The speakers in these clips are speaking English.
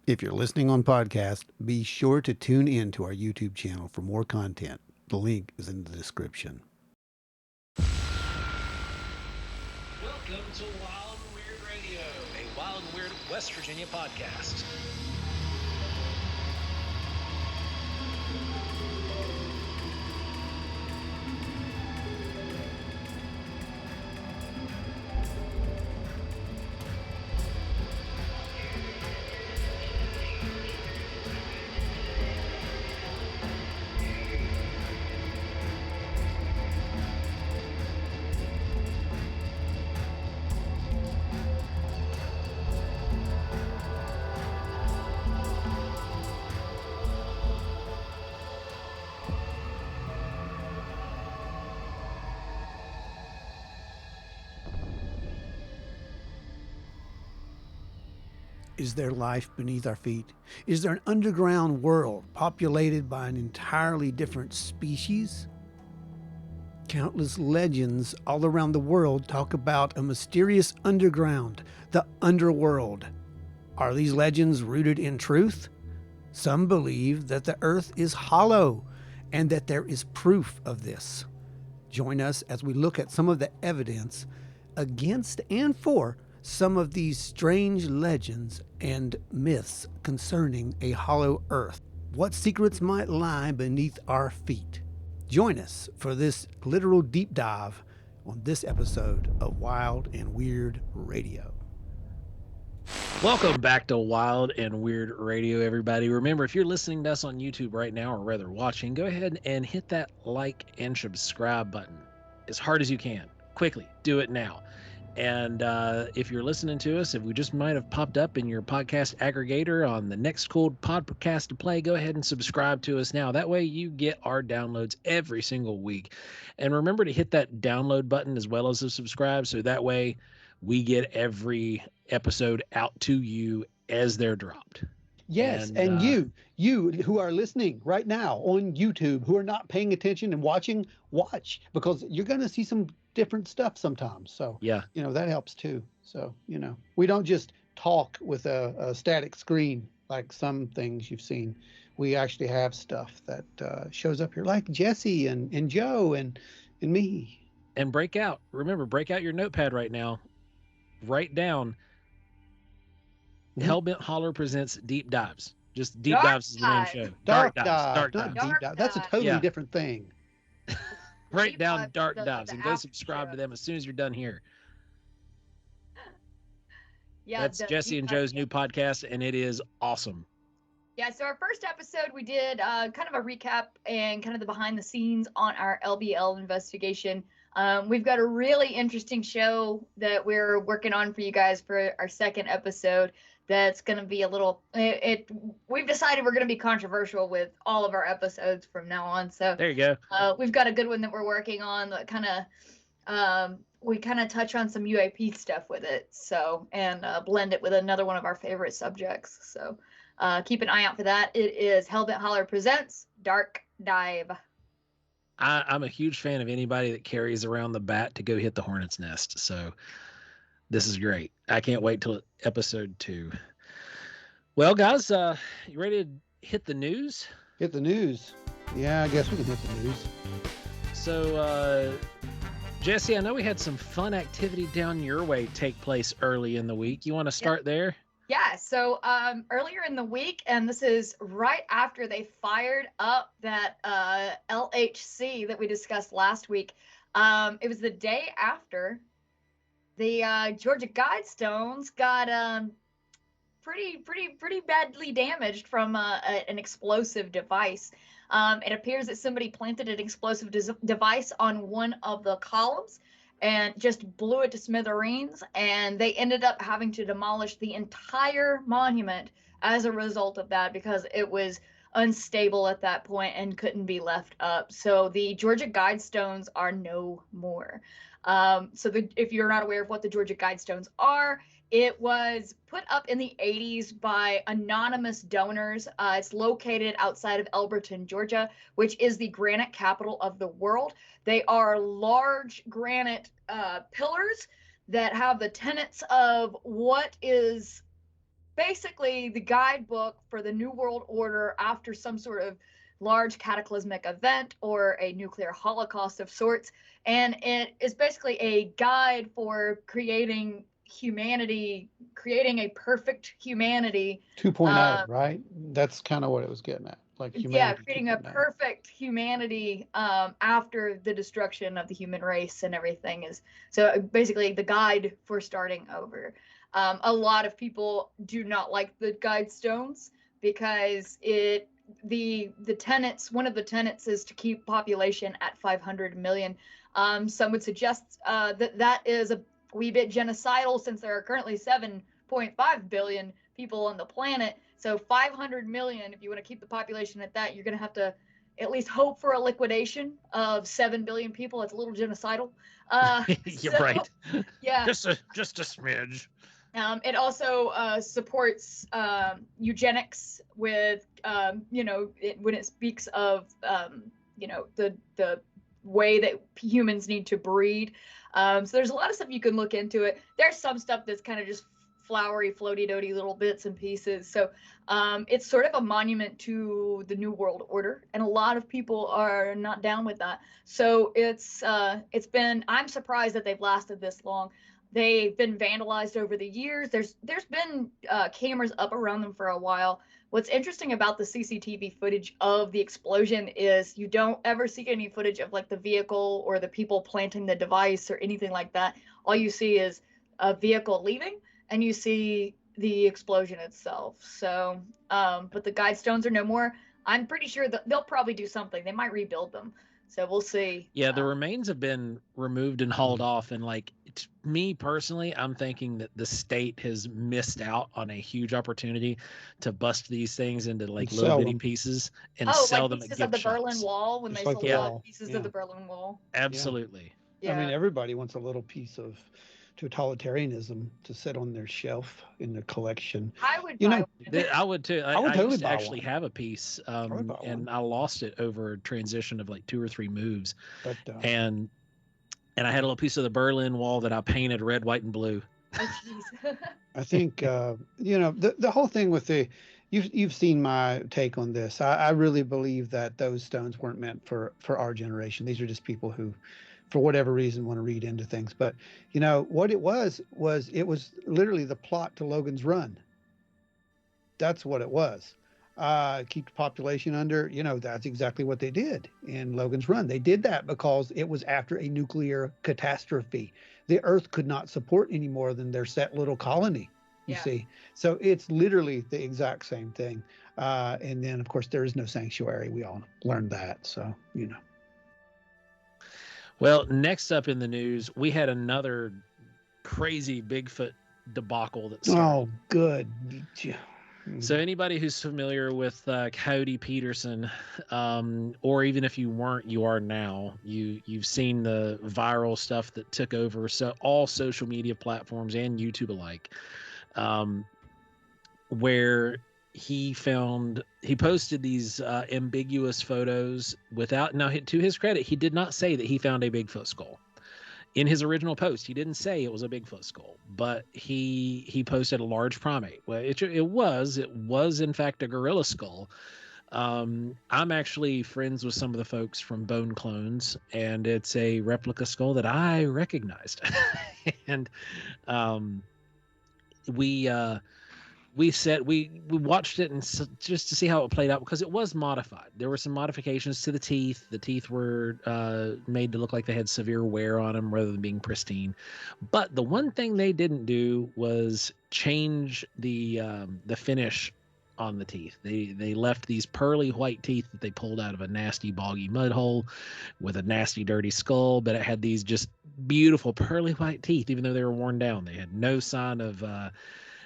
If you're listening on podcast, be sure to tune in to our YouTube channel for more content. The link is in the description. Welcome to Wild and Weird Radio, a Wild and Weird West Virginia podcast. Is there life beneath our feet? Is there an underground world populated by an entirely different species? Countless legends all around the world talk about a mysterious underground, the underworld. Are these legends rooted in truth? Some believe that the earth is hollow and that there is proof of this. Join us as we look at some of the evidence against and for some of these strange legends and myths concerning a hollow earth. What secrets might lie beneath our feet? Join us for this literal deep dive on this episode of Wild and Weird Radio. Welcome back to Wild and Weird Radio, everybody. Remember, if you're listening to us on YouTube right now, or rather watching, go ahead and hit that like and subscribe button as hard as you can. Quickly, do it now. And if you're listening to us, if we just might have popped up in your podcast aggregator on the next cool podcast to play, go ahead and subscribe to us now. That way you get our downloads every single week. And remember to hit that download button as well as the subscribe, so that way we get every episode out to you as they're dropped. Yes, and you who are listening right now on YouTube, who are not paying attention and watching, watch, because you're going to see some different stuff sometimes. So, Yeah. That helps too. So, we don't just talk with a static screen like some things you've seen. We actually have stuff that shows up here, like Jessi and Joe and me. And break out your notepad right now. Write down Hellbent Holler presents Deep Dives. Just Deep Dives is the name of the show. Dark Dive, Dark not Dives. Deep Dive. That's a totally different thing. Write down Dark Dives and go subscribe to them as soon as you're done here. Yeah, that's Jessi and Joe's new podcast, and it is awesome. Yeah, so our first episode, we did kind of a recap and kind of the behind the scenes on our LBL investigation. We've got a really interesting show that we're working on for you guys for our second episode. That's going to be a little, we've decided we're going to be controversial with all of our episodes from now on. So there you go. We've got a good one that we're working on that kind of, we kind of touch on some UAP stuff with it. So, and blend it with another one of our favorite subjects. So keep an eye out for that. It is Hellbent Holler presents Dark Dive. I'm a huge fan of anybody that carries around the bat to go hit the hornet's nest. So this is great. I can't wait till episode 2. Well, guys, you ready to hit the news? Hit the news. Yeah, I guess we can hit the news. So, Jessi, I know we had some fun activity down your way take place early in the week. You want to start there? Yeah, so earlier in the week, and this is right after they fired up that LHC that we discussed last week. It was the day after the Georgia Guidestones got pretty badly damaged from an explosive device. It appears that somebody planted an explosive device on one of the columns and just blew it to smithereens, and they ended up having to demolish the entire monument as a result of that because it was unstable at that point and couldn't be left up. So the Georgia Guidestones are no more. If you're not aware of what the Georgia Guidestones are, it was put up in the 80s by anonymous donors. It's located outside of Elberton, Georgia, which is the granite capital of the world. They are large granite pillars that have the tenets of what is basically the guidebook for the New World Order after some sort of large cataclysmic event or a nuclear holocaust of sorts. And it is basically a guide for creating humanity, creating a perfect humanity. 2.0, right? That's kind of what it was getting at. Like Yeah, humanity creating a 2.0. perfect humanity after the destruction of the human race and everything is so basically the guide for starting over. A lot of people do not like the guide stones because the tenets, one of the tenets is to keep population at 500 million. Some would suggest that is a wee bit genocidal since there are currently 7.5 billion people on the planet. So 500 million, if you want to keep the population at that, you're going to have to at least hope for a liquidation of 7 billion people. It's a little genocidal. You're right. Yeah. Just a smidge. It also supports eugenics with, when it speaks of, the way that humans need to breed. So there's a lot of stuff you can look into it. There's some stuff that's kind of just flowery, floaty-doty little bits and pieces. So it's sort of a monument to the New World Order, and a lot of people are not down with that. So it's been, I'm surprised that they've lasted this long. They've been vandalized over the years. There's been cameras up around them for a while. What's interesting about the CCTV footage of the explosion is you don't ever see any footage of like the vehicle or the people planting the device or anything like that. All you see is a vehicle leaving, and you see the explosion itself. So, but the guide stones are no more. I'm pretty sure that they'll probably do something. They might rebuild them. So we'll see. Yeah, the remains have been removed and hauled off, and like me personally, I'm thinking that the state has missed out on a huge opportunity to bust these things into like And little sell bitty them. pieces and sell them at pieces of gift the Berlin shops. Wall when Just they like sold the off wall. pieces Yeah. of the Berlin Wall. Absolutely. Yeah. I mean, everybody wants a little piece of totalitarianism to sit on their shelf in their collection. I would You buy know, one. I would too. I would I totally used to buy actually one. have a piece, would buy and one. I lost it over a transition of like 2 or 3 moves, But and I had a little piece of the Berlin Wall that I painted red, white, and blue. Oh, jeez. I think the whole thing with you've seen my take on this. I really believe that those stones weren't meant for our generation. These are just people who, for whatever reason, want to read into things. But what it was it was literally the plot to Logan's Run. That's what it was. Keep the population under. That's exactly what they did in Logan's Run. They did that because it was after a nuclear catastrophe. The Earth could not support any more than their set little colony. You see, so it's literally the exact same thing. And then, of course, there is no sanctuary. We all learned that. So Well, next up in the news, we had another crazy Bigfoot debacle that started. Oh, good. So anybody who's familiar with Cody Peterson, or even if you weren't, you are now. You've seen the viral stuff that took over all social media platforms and YouTube alike, where he posted these ambiguous photos without. Now, to his credit, he did not say that he found a Bigfoot skull. In his original post, he didn't say it was a Bigfoot skull, but he posted a large primate. Well, it was in fact a gorilla skull. I'm actually friends with some of the folks from Bone Clones, and it's a replica skull that I recognized. And we watched it and just to see how it played out, because it was modified. There were some modifications to the teeth. The teeth were made to look like they had severe wear on them rather than being pristine. But the one thing they didn't do was change the finish on the teeth. They left these pearly white teeth that they pulled out of a nasty boggy mud hole with a nasty dirty skull, but it had these just beautiful pearly white teeth, even though they were worn down. They had no sign of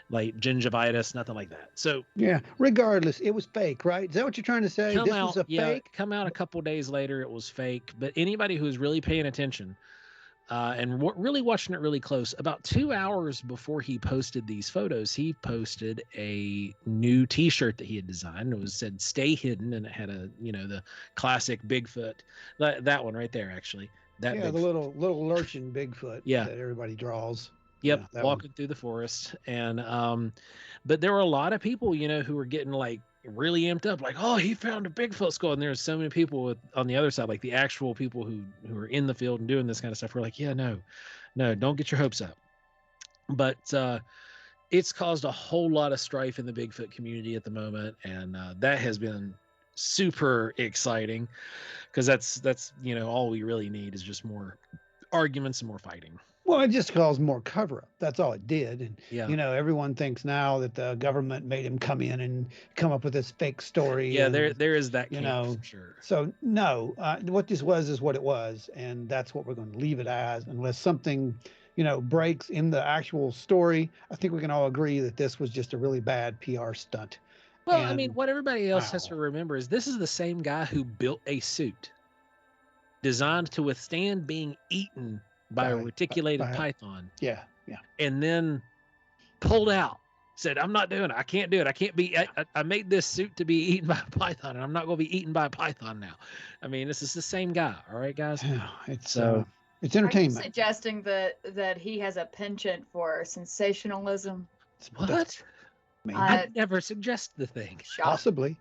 like gingivitis, nothing like that. So yeah, regardless, it was fake, right? Is that what you're trying to say? This was a fake? Come out a couple days later, it was fake. But anybody who's really paying attention and really watching it really close, about 2 hours before he posted these photos, he posted a new T-shirt that he had designed. It said "Stay Hidden," and it had the classic Bigfoot, that one right there, actually. The little lurching Bigfoot that everybody draws. Yep, Yeah, that one. walking through the forest, and but there were a lot of people, who were getting like really amped up, like, oh, he found a Bigfoot skull, and there's so many people on the other side, like the actual people who are in the field and doing this kind of stuff. We're like, yeah, no, don't get your hopes up. But it's caused a whole lot of strife in the Bigfoot community at the moment, and that has been super exciting because that's all we really need is just more arguments and more fighting. Well, it just caused more cover up. That's all it did. And, Yeah. everyone thinks now that the government made him come in and come up with this fake story. Yeah, and, there is that you camp know, for sure. So, no, what this was is what it was. And that's what we're going to leave it as, unless something, breaks in the actual story. I think we can all agree that this was just a really bad PR stunt. Well, I mean, And what everybody else has wow. to remember is this is the same guy who built a suit designed to withstand being eaten by a reticulated python. Yeah. And then pulled out, said, I'm not doing it. I can't do it. I can't be, I made this suit to be eaten by a python, and I'm not going to be eaten by a python now. I mean, this is the same guy. All right, guys. Yeah, it's Are you entertainment. suggesting that he has a penchant for sensationalism? What? I never suggest the thing. Possibly.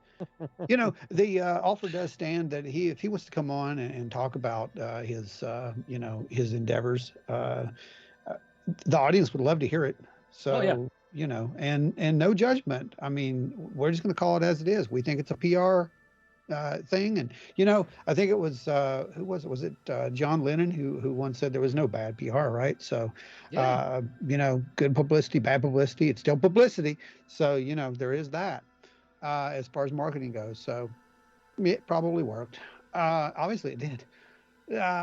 The offer does stand that if he wants to come on and talk about his his endeavors, the audience would love to hear it. So and no judgment. I mean, we're just going to call it as it is. We think it's a PR thing, and I think it was who was it? Was it John Lennon who once said there was no bad PR, right? So good publicity, bad publicity, it's still publicity. So there is that as far as marketing goes. So it probably worked. Obviously it did.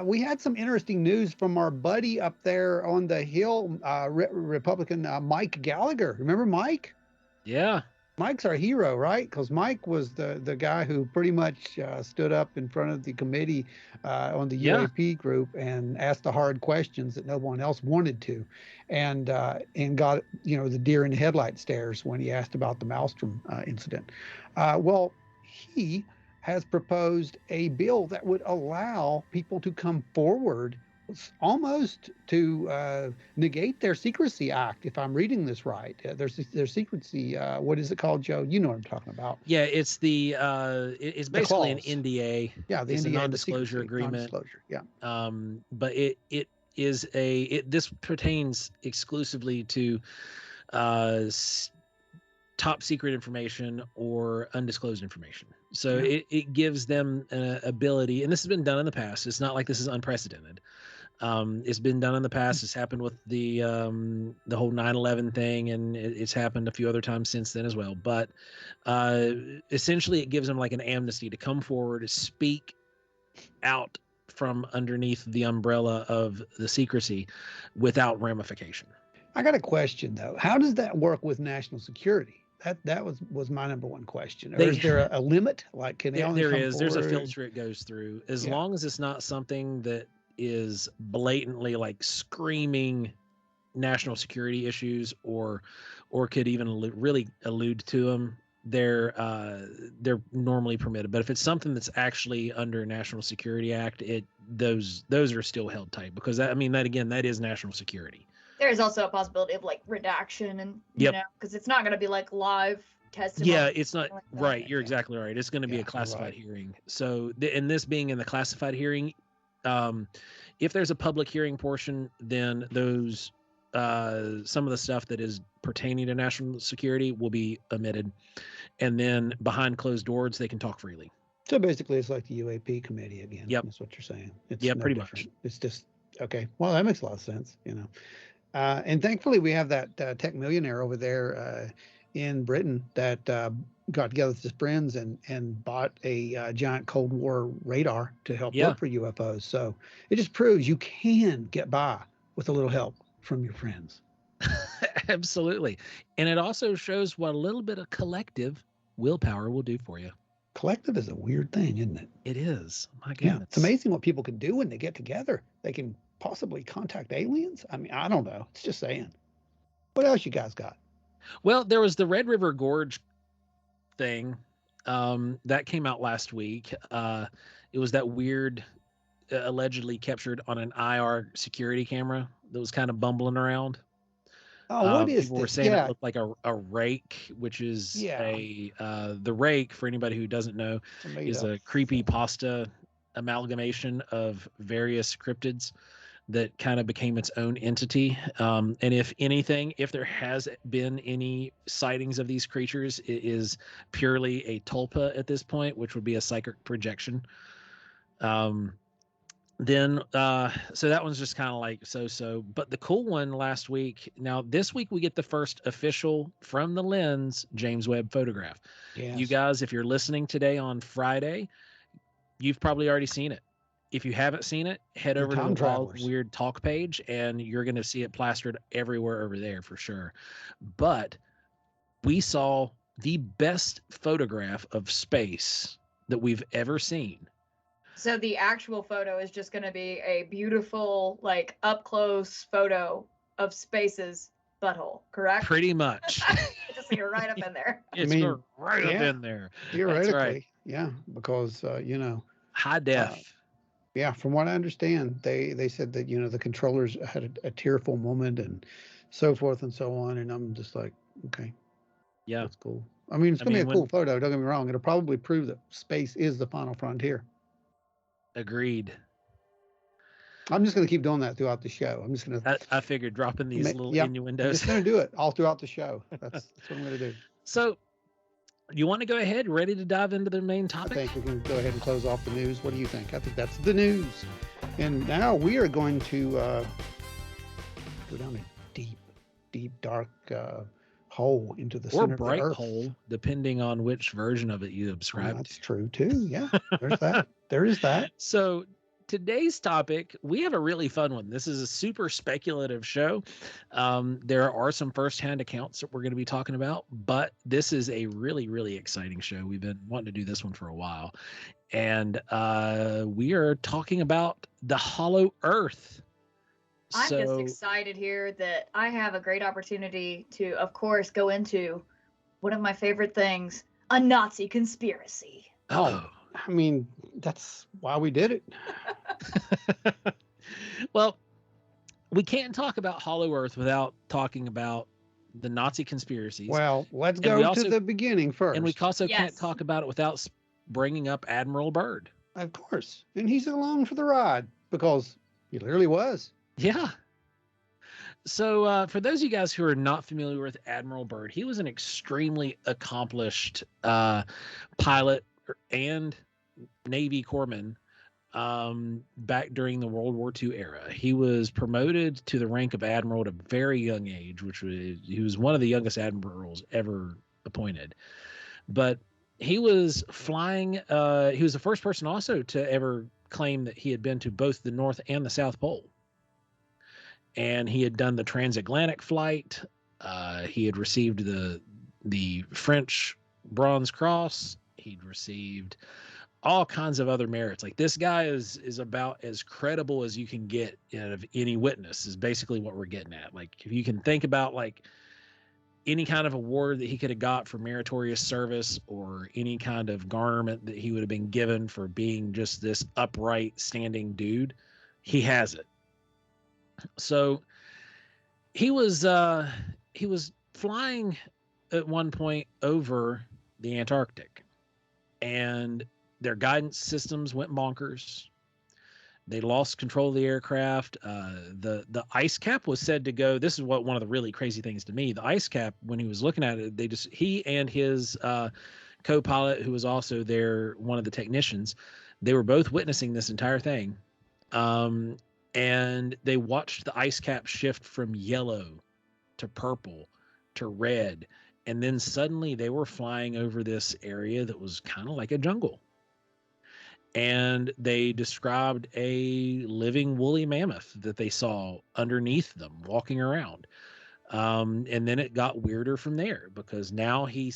We had some interesting news from our buddy up there on the Hill, Republican Mike Gallagher. Remember Mike? Yeah. Mike's our hero, right? Because Mike was the guy who pretty much stood up in front of the committee on the UAP group and asked the hard questions that no one else wanted to, and got the deer in the headlight stares when he asked about the Maelstrom incident. Well, he has proposed a bill that would allow people to come forward almost to negate their secrecy act, if I'm reading this right. Their secrecy, what is it called, Joe? You know what I'm talking about. Yeah, it's it's basically an NDA. Yeah, the it's NDA, a non-disclosure agreement. Non-disclosure, yeah. But it is this pertains exclusively to top secret information or undisclosed information. So it gives them an ability, and this has been done in the past. It's not like this is unprecedented. It's been done in the past. It's happened with the whole 9/11 thing, and it's happened a few other times since then as well. But essentially, it gives them like an amnesty to come forward, speak out from underneath the umbrella of the secrecy without ramification. I got a question though. How does that work with national security? That was my number one question. Or is there a limit? Like, can they only come forward? There's a filter it goes through. As long as it's not something that is blatantly like screaming national security issues or could even really allude to them, they're normally permitted. But if it's something that's actually under National Security Act, those are still held tight, because that is national security. There's also a possibility of like redaction and because it's not going to be like live testimony. Yeah, it's not like right. You're exactly right. It's going to be a classified hearing. So and this being in the classified hearing, if there's a public hearing portion, then those some of the stuff that is pertaining to national security will be omitted, and then behind closed doors they can talk freely. So basically, it's like the UAP committee again. Yep, that's what you're saying. It's pretty much. It's just okay. Well, that makes a lot of sense. And thankfully, we have that tech millionaire over there in Britain that got together with his friends and bought a giant Cold War radar to help look for UFOs. So it just proves you can get by with a little help from your friends. Absolutely. And it also shows what a little bit of collective willpower will do for you. Collective is a weird thing, isn't it? It is. My goodness. Yeah, it's amazing what people can do when they get together. They can possibly contact aliens. I mean, I don't know. It's just saying. What else you guys got? Well, there was the Red River Gorge thing that came out last week. It was that weird, allegedly captured on an IR security camera that was kind of bumbling around. Oh, what is People were this? saying it Yeah, looked like a rake, which is yeah. the rake, for anybody who doesn't know, It's a made is up a thing. creepypasta amalgamation of various cryptids that kind of became its own entity. And if anything, if there has been any sightings of these creatures, it is purely a tulpa at this point, which would be a psychic projection. Then so that one's just kind of like so, but the cool one last week, now this week we get the first official from the lens James Webb photograph. You Yes. guys, if you're listening today on Friday, you've probably already seen it. If you haven't seen it, head The over to the time Wild travelers. Weird Talk page and you're going to see it plastered everywhere over there for sure. But we saw the best photograph of space that we've ever seen. So the actual photo is just going to be a beautiful, like, up close photo of Space's butthole, correct? Pretty much. Just so you're right up in there. It's mean, going right up yeah, in there. That's theoretically, right. yeah, because High def. yeah, from what I understand, they said that the controllers had a tearful moment and so forth and so on, and I'm just like, okay, Yeah. that's cool. I mean, it's I gonna mean, be a cool photo. Don't get me wrong. It'll probably prove that space is the final frontier. Agreed. I'm just gonna keep doing that throughout the show. I'm just gonna, I figured dropping these little yep, I'm innuendos. just gonna do it all throughout the show. That's what I'm gonna do. So, you want to go ahead, ready to dive into the main I topic? think we can go ahead and close off the news. What do you think? I think that's the news. And now we are going to go down a deep, deep, dark hole into the Or center of the bright earth. hole, depending on which version of it you Well, subscribe that's to. true too. Yeah, there's that. There is that. So, today's topic, we have a really fun one. This is a super speculative show. There are some firsthand accounts that we're going to be talking about, but this is a really, really exciting show. We've been wanting to do this one for a while. And we are talking about the hollow earth. I'm just excited here that I have a great opportunity to, of course, go into one of my favorite things, a Nazi conspiracy. Oh, I mean, that's why we did it. Well, we can't talk about Hollow Earth without talking about the Nazi conspiracies. Well, let's go to the beginning first. And we also Yes. can't talk about it without bringing up Admiral Byrd. Of course. And he's along for the ride because he literally was. Yeah. So for those of you guys who are not familiar with Admiral Byrd, he was an extremely accomplished pilot and Navy corpsman back during the World War II era. He was promoted to the rank of admiral at a very young age, he was one of the youngest admirals ever appointed. But he was flying, he was the first person also to ever claim that he had been to both the North and the South Pole. And he had done the transatlantic flight. He had received the French Bronze Cross. He'd received all kinds of other merits. Like, this guy is about as credible as you can get out of any witness, is basically what we're getting at. Like, if you can think about like any kind of award that he could have got for meritorious service or any kind of garment that he would have been given for being just this upright standing dude, he has it. So he was flying at one point over the Antarctic, and their guidance systems went bonkers. They lost control of the aircraft. The ice cap was said to go. This is one of the really crazy things to me. The ice cap, when he was looking at it, he and his co-pilot, who was also one of the technicians, they were both witnessing this entire thing. And they watched the ice cap shift from yellow to purple to red. And then suddenly they were flying over this area that was kind of like a jungle. And they described a living woolly mammoth that they saw underneath them walking around. And then it got weirder from there, because now he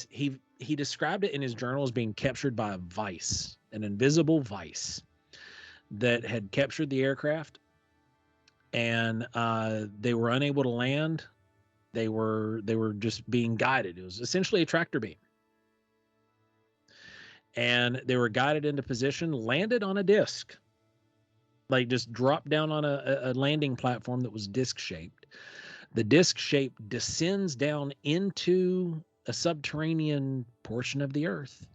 described it in his journal as being captured by a vice, an invisible vice that had captured the aircraft. And they were unable to land. They were just being guided. It was essentially a tractor beam. And they were guided into position, landed on a disc, like just dropped down on a landing platform that was disc shaped. The disc shape descends down into a subterranean portion of the earth.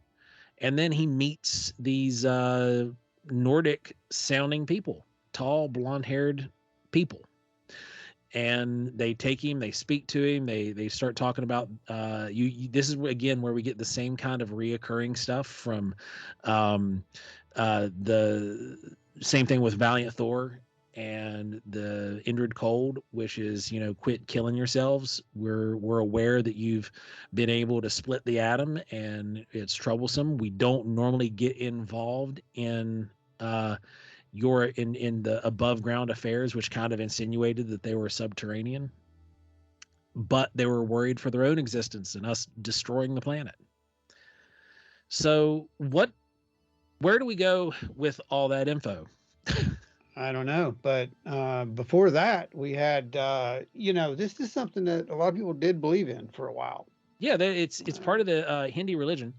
And then he meets these Nordic sounding people, tall, blonde haired people. And they take him, they speak to him, they start talking about this is again where we get the same kind of reoccurring stuff from the same thing with Valiant Thor and the Indrid Cold, which is, quit killing yourselves. We're aware that you've been able to split the atom and it's troublesome. We don't normally get involved in you're in the above ground affairs, which kind of insinuated that they were subterranean, but they were worried for their own existence and us destroying the planet. So where do we go with all that info? I don't know, but before that, we had this is something that a lot of people did believe in for a while. Yeah, it's part of the Hindi religion.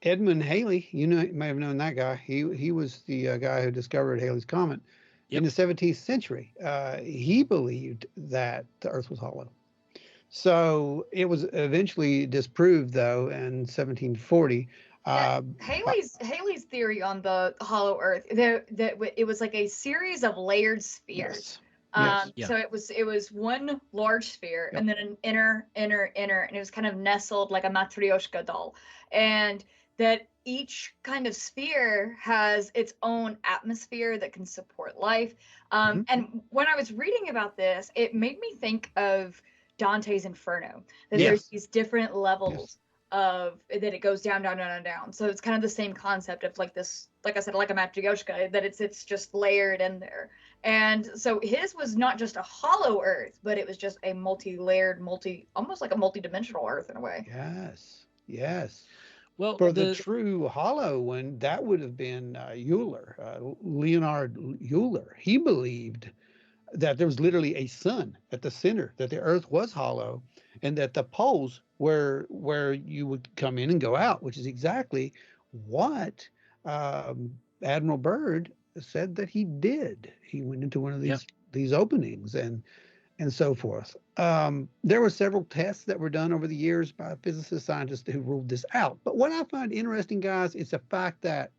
Edmund Halley, you may have known that guy. He was the guy who discovered Halley's Comet in the 17th century. He believed that the Earth was hollow. So it was eventually disproved, though, in 1740. Halley's theory on the hollow Earth, that it was like a series of layered spheres. So it was one large sphere and then an inner, and it was kind of nestled like a matryoshka doll, and that each kind of sphere has its own atmosphere that can support life. And when I was reading about this, it made me think of Dante's Inferno, that there's these different levels of that, it goes down, down, down, down. So it's kind of the same concept of like this, like I said, like a matryoshka, that it's just layered in there. And so his was not just a hollow Earth, but it was just a multi-layered, almost like a multi-dimensional Earth in a way. Yes. Well, for the true hollow one, that would have been Euler, Leonard Euler. He believed that there was literally a sun at the center, that the Earth was hollow, and that the poles where you would come in and go out, which is exactly what Admiral Byrd said that he did. He went into one of these openings and so forth. There were several tests that were done over the years by physicists, scientists who ruled this out. But what I find interesting, guys, is the fact that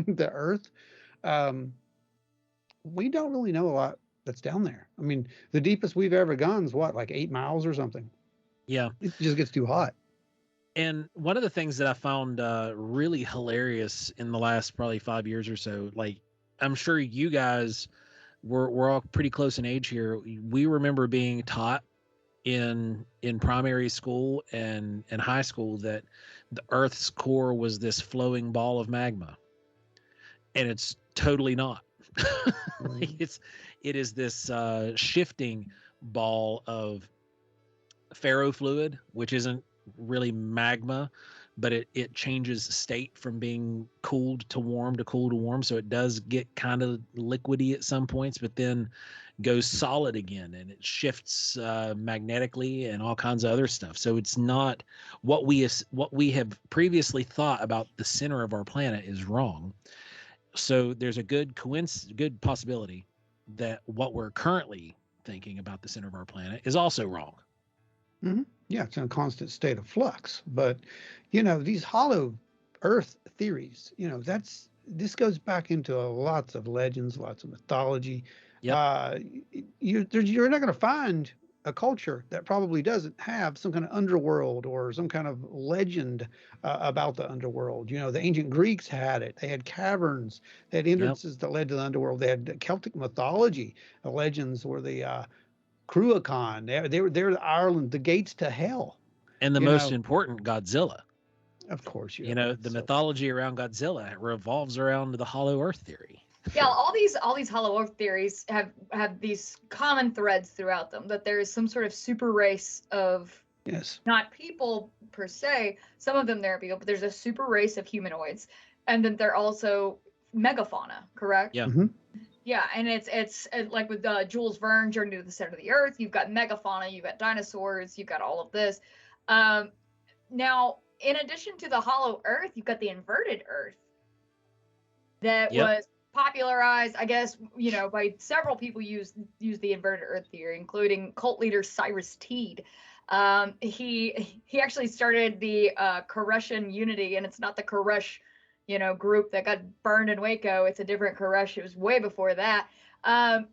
the Earth, we don't really know a lot that's down there. I mean, the deepest we've ever gone is what, like 8 miles or something? Yeah. It just gets too hot. And one of the things that I found really hilarious in the last probably 5 years or so, like, I'm sure you guys we're all pretty close in age here. We remember being taught in primary school and high school that the Earth's core was this flowing ball of magma, and it's totally not. It is this shifting ball of ferrofluid, which isn't really magma, but it changes state from being cooled to warm to cool to warm. So it does get kind of liquidy at some points, but then goes solid again, and it shifts magnetically and all kinds of other stuff. So it's not what we have previously thought about the center of our planet is wrong. So there's a good possibility that what we're currently thinking about the center of our planet is also wrong. Mm-hmm. Yeah, it's in a constant state of flux. But, these hollow Earth theories, this goes back into lots of legends, lots of mythology. Yep. You're not going to find a culture that probably doesn't have some kind of underworld or some kind of legend about the underworld. The ancient Greeks had it. They had caverns. They had entrances that led to the underworld. They had Celtic mythology. The legends were the Cruachan. They're Ireland, the gates to hell. And the most important, Godzilla. Of course, the mythology around Godzilla revolves around the hollow Earth theory. Yeah, all these hollow Earth theories have these common threads throughout them, that there is some sort of super race of not people per se. Some of them there are people, but there's a super race of humanoids, and then they're also megafauna, correct? Yeah. Mm-hmm. Yeah, and it's like with Jules Verne, Journey to the Center of the Earth. You've got megafauna, you've got dinosaurs, you've got all of this. Now, in addition to the hollow Earth, you've got the inverted Earth that was popularized, I guess, by several people use the inverted Earth theory, including cult leader Cyrus Teed. He actually started the Koreshan Unity, and it's not the Koresh, group that got burned in Waco. It's a different Koresh. It was way before that.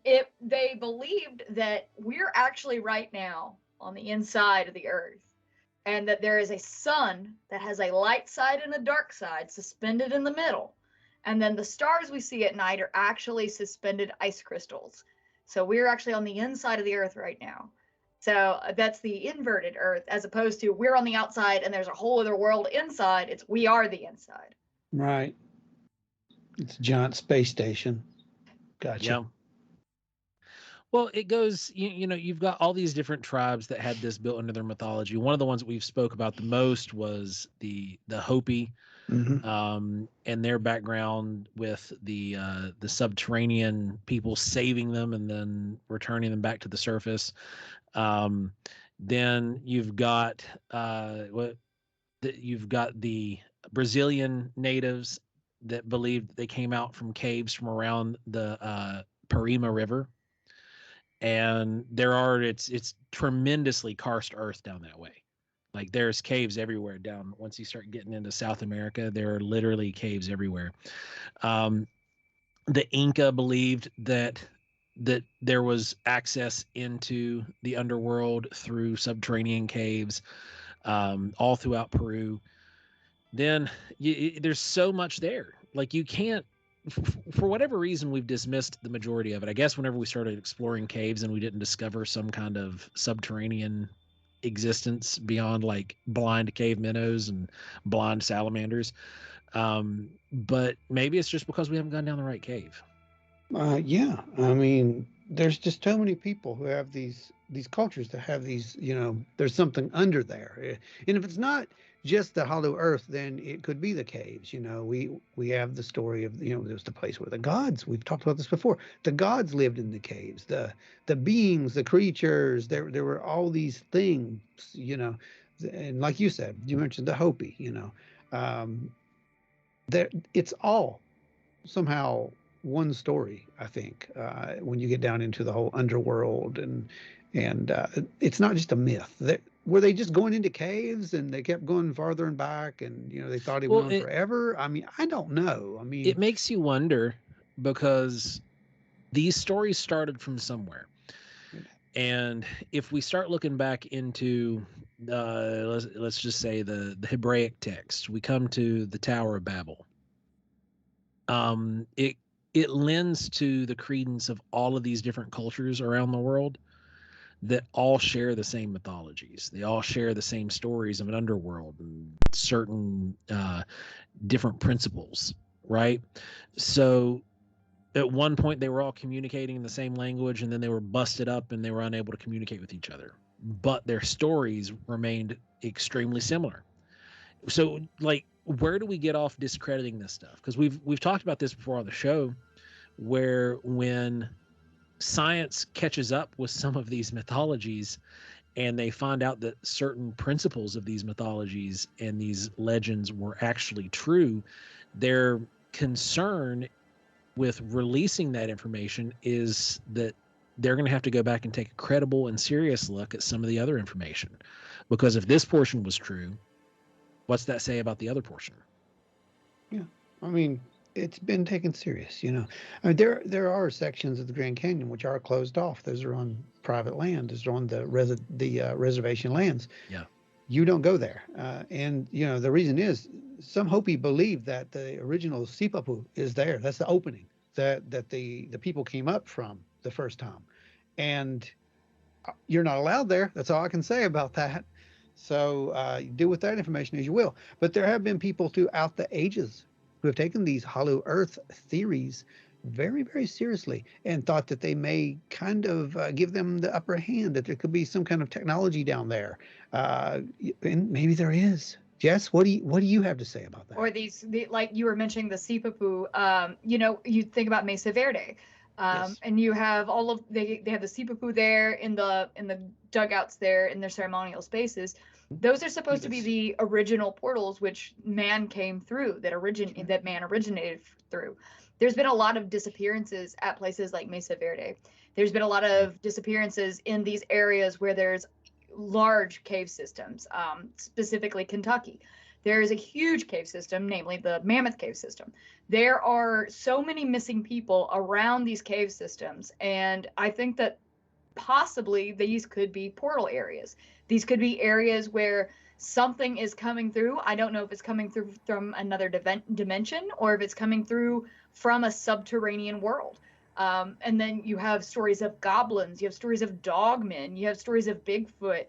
They believed that we're actually right now on the inside of the Earth, and that there is a sun that has a light side and a dark side suspended in the middle. And then the stars we see at night are actually suspended ice crystals. So we're actually on the inside of the Earth right now. So that's the inverted Earth, as opposed to we're on the outside and there's a whole other world inside. It's we are the inside. Right. It's a giant space station. Gotcha. Yeah. Well, it goes, you've got all these different tribes that had this built into their mythology. One of the ones that we've spoke about the most was the Hopi, and their background with the subterranean people saving them and then returning them back to the surface. Then you've got you've got the Brazilian natives that believed they came out from caves from around the Parima River. And it's tremendously karst earth down that way. Like there's caves everywhere down. Once you start getting into South America, there are literally caves everywhere. The Inca believed that there was access into the underworld through subterranean caves, all throughout Peru. Then there's so much there. Like you can't, for whatever reason, we've dismissed the majority of it. I guess whenever we started exploring caves and we didn't discover some kind of subterranean existence beyond like blind cave minnows and blind salamanders. But maybe it's just because we haven't gone down the right cave. Yeah, I mean, there's just so many people who have these cultures that have these, there's something under there. And if it's not just the hollow earth, then it could be the caves. We have the story of, there's the place where the gods, we've talked about this before, the gods lived in the caves, the beings, the creatures, there were all these things, and like you said, you mentioned the Hopi, there it's all somehow one story, I think, when you get down into the whole underworld, and it's not just a myth. Were they just going into caves and they kept going farther and back, and they thought it went on forever? I mean, I don't know. I mean, it makes you wonder, because these stories started from somewhere. And if we start looking back into let's just say the Hebraic text, we come to the Tower of Babel. It lends to the credence of all of these different cultures around the world that all share the same mythologies. They all share the same stories of an underworld and certain different principles, right? So at one point they were all communicating in the same language, and then they were busted up and they were unable to communicate with each other. But their stories remained extremely similar. So, like, where do we get off discrediting this stuff? Because we've talked about this before on the show, where when science catches up with some of these mythologies and they find out that certain principles of these mythologies and these legends were actually true, their concern with releasing that information is that they're going to have to go back and take a credible and serious look at some of the other information. Because if this portion was true, what's that say about the other portion? Yeah, I mean, it's been taken serious, I mean, there are sections of the Grand Canyon which are closed off. Those are on private land. Those are on the reservation lands. Yeah. You don't go there. And, the reason is some Hopi believe that the original Sipapu is there. That's the opening that the people came up from the first time. And you're not allowed there. That's all I can say about that. So do with that information as you will. But there have been people throughout the ages who have taken these hollow earth theories very, very seriously and thought that they may kind of give them the upper hand, that there could be some kind of technology down there. And maybe there is. Jess, what do you have to say about that? Or like you were mentioning the Sipapu, you think about Mesa Verde. Yes. And you have they have the Sipapu there in the dugouts there in their ceremonial spaces. Those are supposed to be the original portals which man came through, that man originated through. there's been a lot of disappearances at places like Mesa Verde. There's been a lot of disappearances in these areas where there's large cave systems, specifically Kentucky. There is a huge cave system, namely the Mammoth Cave system. There are so many missing people around these cave systems, and I think that possibly these could be portal areas. These could be areas where something is coming through. I don't know if it's coming through from another dimension or if it's coming through from a subterranean world. And then you have stories of goblins, you have stories of dogmen, you have stories of Bigfoot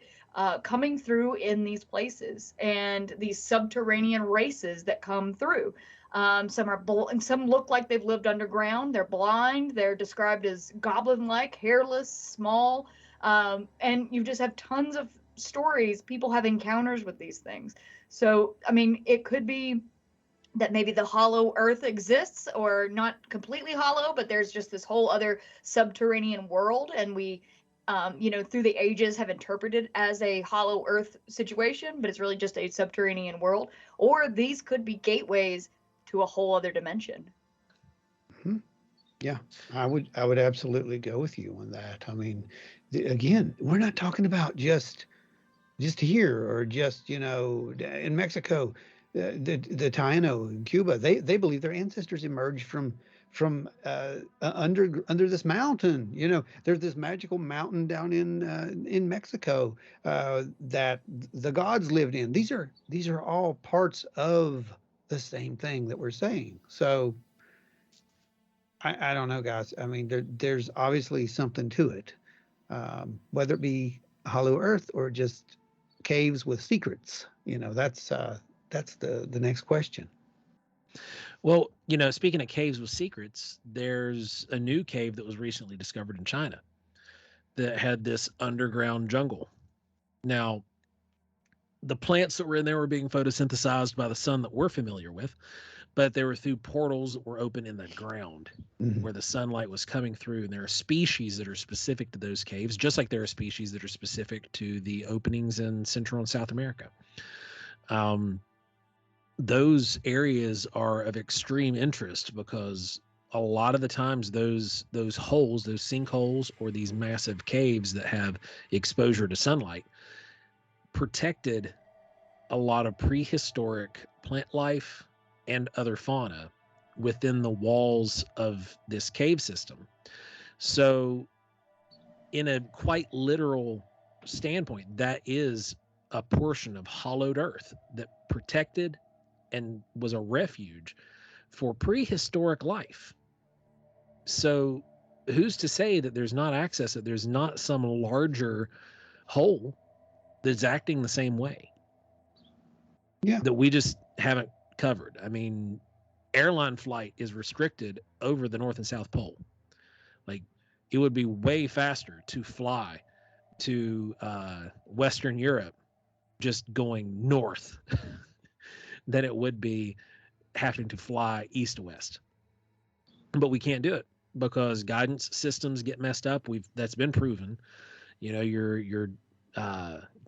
coming through in these places, and these subterranean races that come through. Some look like they've lived underground. They're blind. They're described as goblin-like, hairless, small, and you just have tons of stories. People have encounters with these things. So, I mean, it could be that maybe the hollow earth exists, or not completely hollow, but there's just this whole other subterranean world, and we through the ages have interpreted as a hollow earth situation, but it's really just a subterranean world. Or these could be gateways to a whole other dimension. Yeah, I would absolutely go with you on that. I mean, again, we're not talking about just here, or just, in Mexico, the Taino in Cuba. They believe their ancestors emerged from under this mountain. There's this magical mountain down in Mexico that the gods lived in. These are all parts of the same thing that we're saying. So I don't know, guys. I mean, there's obviously something to it, whether it be hollow earth or just caves with secrets. That's the next question. Well, speaking of caves with secrets, there's a new cave that was recently discovered in China that had this underground jungle. Now, the plants that were in there were being photosynthesized by the sun that we're familiar with, but they were through portals that were open in the ground where the sunlight was coming through. And there are species that are specific to those caves, just like there are species that are specific to the openings in Central and South America. Those areas are of extreme interest because a lot of the times those holes, those sinkholes, or these massive caves that have exposure to sunlight protected a lot of prehistoric plant life and other fauna within the walls of this cave system. So in a quite literal standpoint, that is a portion of hollowed earth that protected and was a refuge for prehistoric life. So who's to say that there's not access, that there's not some larger hole that's acting the same way? Yeah. That we just haven't covered. I mean, airline flight is restricted over the North and South Pole. Like, it would be way faster to fly to Western Europe just going north than it would be having to fly east to west. But we can't do it because guidance systems get messed up. That's been proven. Your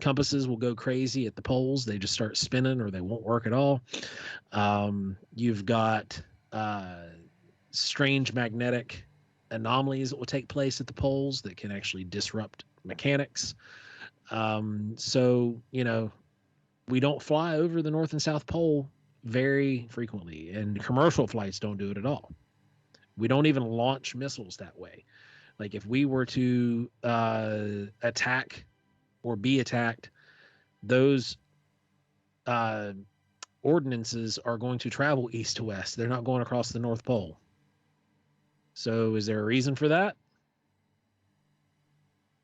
compasses will go crazy at the poles. They just start spinning, or they won't work at all. You've got strange magnetic anomalies that will take place at the poles that can actually disrupt mechanics. So we don't fly over the North and South Pole very frequently, and commercial flights don't do it at all. We don't even launch missiles that way. Like, if we were to attack or be attacked, those ordinances are going to travel east to west. They're not going across the North Pole. So is there a reason for that?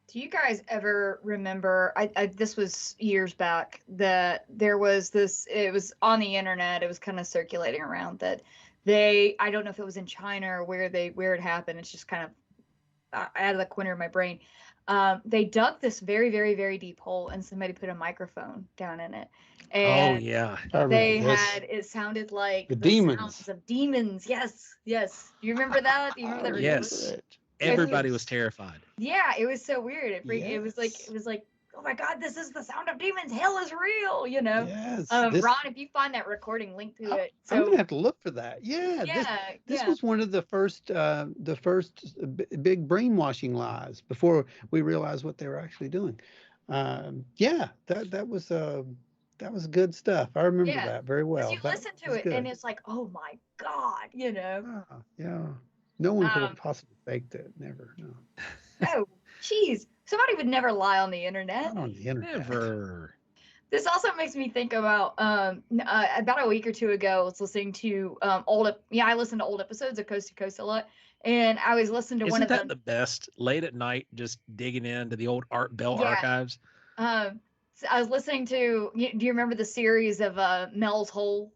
Do you guys ever remember, this was years back, that there was this, it was on the internet, it was kind of circulating around that I don't know if it was in China or where it happened. It's just kind of out of the corner of my brain. They dug this very, very, very deep hole, and somebody put a microphone down in it. And it sounded like the demons. Sounds of demons. Yes. Do you remember that? Do you remember that? Yes. Everybody was terrified. Yeah, it was so weird. It was like oh my God, this is the sound of demons. Hell is real, you know. Yes, Ron, if you find that recording, link to it. I'm So gonna have to look for that. Yeah, this yeah. was one of the first big brainwashing lies before we realized what they were actually doing. Yeah, that was good stuff. I remember Yeah. that very Because well. you That listen to was it and good. it's like, oh my God, you know. Yeah, no one could have Um, possibly faked it. Never. No, no, geez. Somebody would never lie on the internet. not on the internet. Never. This also makes me think about about a week or two ago, I was listening to I listened to old episodes of Coast to Coast a lot, and I was listening to one Isn't of that them. the best? Late at night, just digging into the old Art Bell Yeah, archives. so I was listening to. Do you remember the series of Mel's Hole?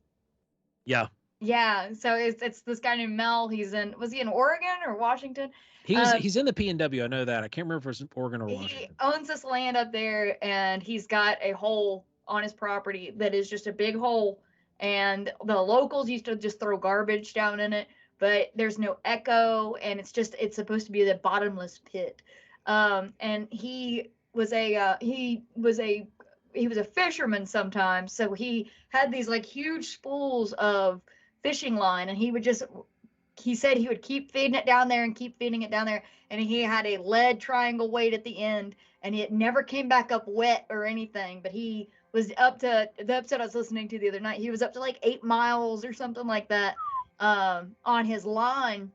Yeah, Yeah, so it's this guy named Mel. Was he in Oregon or Washington? he's in the PNW. I know that. I can't remember if it's Oregon or He Washington. owns this land up there, and he's got a hole on his property that is just a big hole. And the locals used to just throw garbage down in it, but there's no echo, and it's supposed to be the bottomless pit. And he was a fisherman sometimes, so he had these like huge spools of fishing line, and he said he would keep feeding it down there and keep feeding it down there, and he had a lead triangle weight at the end, and it never came back up wet or anything. But he was up to the episode I was listening to the other night. He was up to like 8 miles or something like that on his line,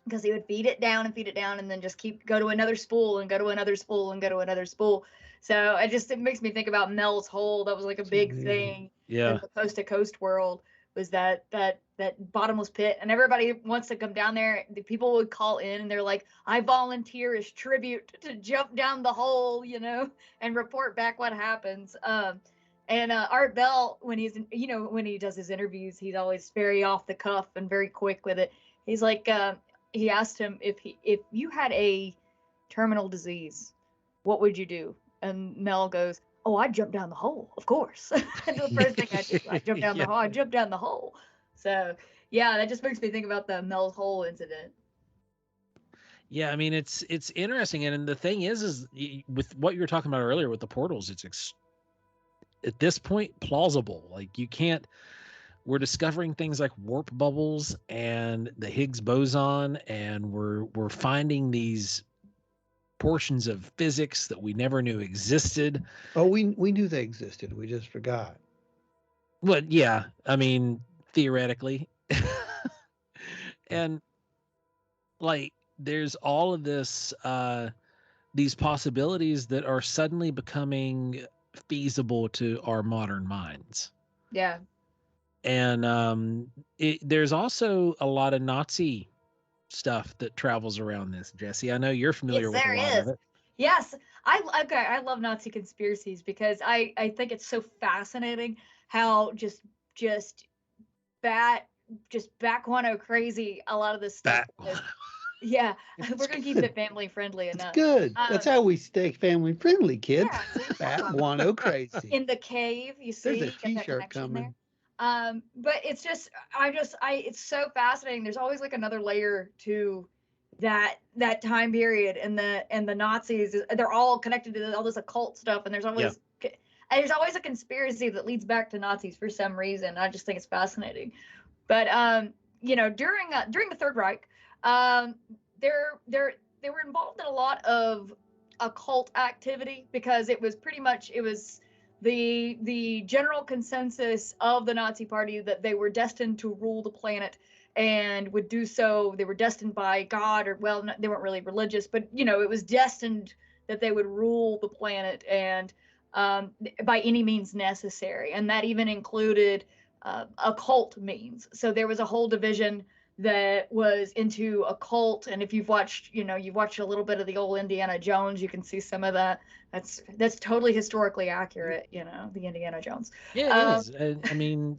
because he would feed it down, and then just go to another spool and go to another spool and go to another spool. So it makes me think about Mel's Hole. That was like a It's big amazing. thing in Yeah. the coast to coast world, was that bottomless pit, and everybody wants to come down there. The people would call in and they're like, I volunteer as tribute to jump down the hole, you know, and report back what happens. And Art Bell, when when he does his interviews, he's always very off the cuff and very quick with it. He's like, he asked him if you had a terminal disease, what would you do? And Mel goes, oh, I'd jump down the hole, of course. The first thing I do, I jump down the Yeah. hole. I jump down the hole. So yeah, that just makes me think about the Mel's Hole incident. Yeah, I mean it's interesting, and the thing is with what you were talking about earlier with the portals, it's at this point plausible. Like you can't. We're discovering things like warp bubbles and the Higgs boson, and we're finding these portions of physics that we never knew existed. Oh, we knew they existed. We just forgot. But yeah, I mean theoretically, and like there's all of this these possibilities that are suddenly becoming feasible to our modern minds. Yeah. And there's also a lot of Nazi stuff that travels around this, Jessi. I know you're familiar Yes, with a there lot of is. it. Yes, I love Nazi conspiracies because I think it's so fascinating how just bat just back one crazy a lot of this stuff is. Yeah, we're gonna keep good. it family friendly It's enough. good. That's how we stay family friendly, kids. Yeah, see, Bat that's guano crazy. in the cave, you There's a see, get that T-shirt connection there. coming. But it's just, it's so fascinating. There's always like another layer to that time period, and the Nazis. They're all connected to all this occult stuff, and there's always a conspiracy that leads back to Nazis for some reason. I just think it's fascinating. But during the Third Reich, they were involved in a lot of occult activity, because it was the general consensus of the Nazi Party that they were destined to rule the planet, and would do so. They were destined by God, or well, they weren't really religious, but it was destined that they would rule the planet, and by any means necessary, and that even included occult means. So there was a whole division that was into occult, and if you've watched a little bit of the old Indiana Jones, you can see some of that. That's totally historically accurate, the Indiana Jones. Yeah, it is. I mean,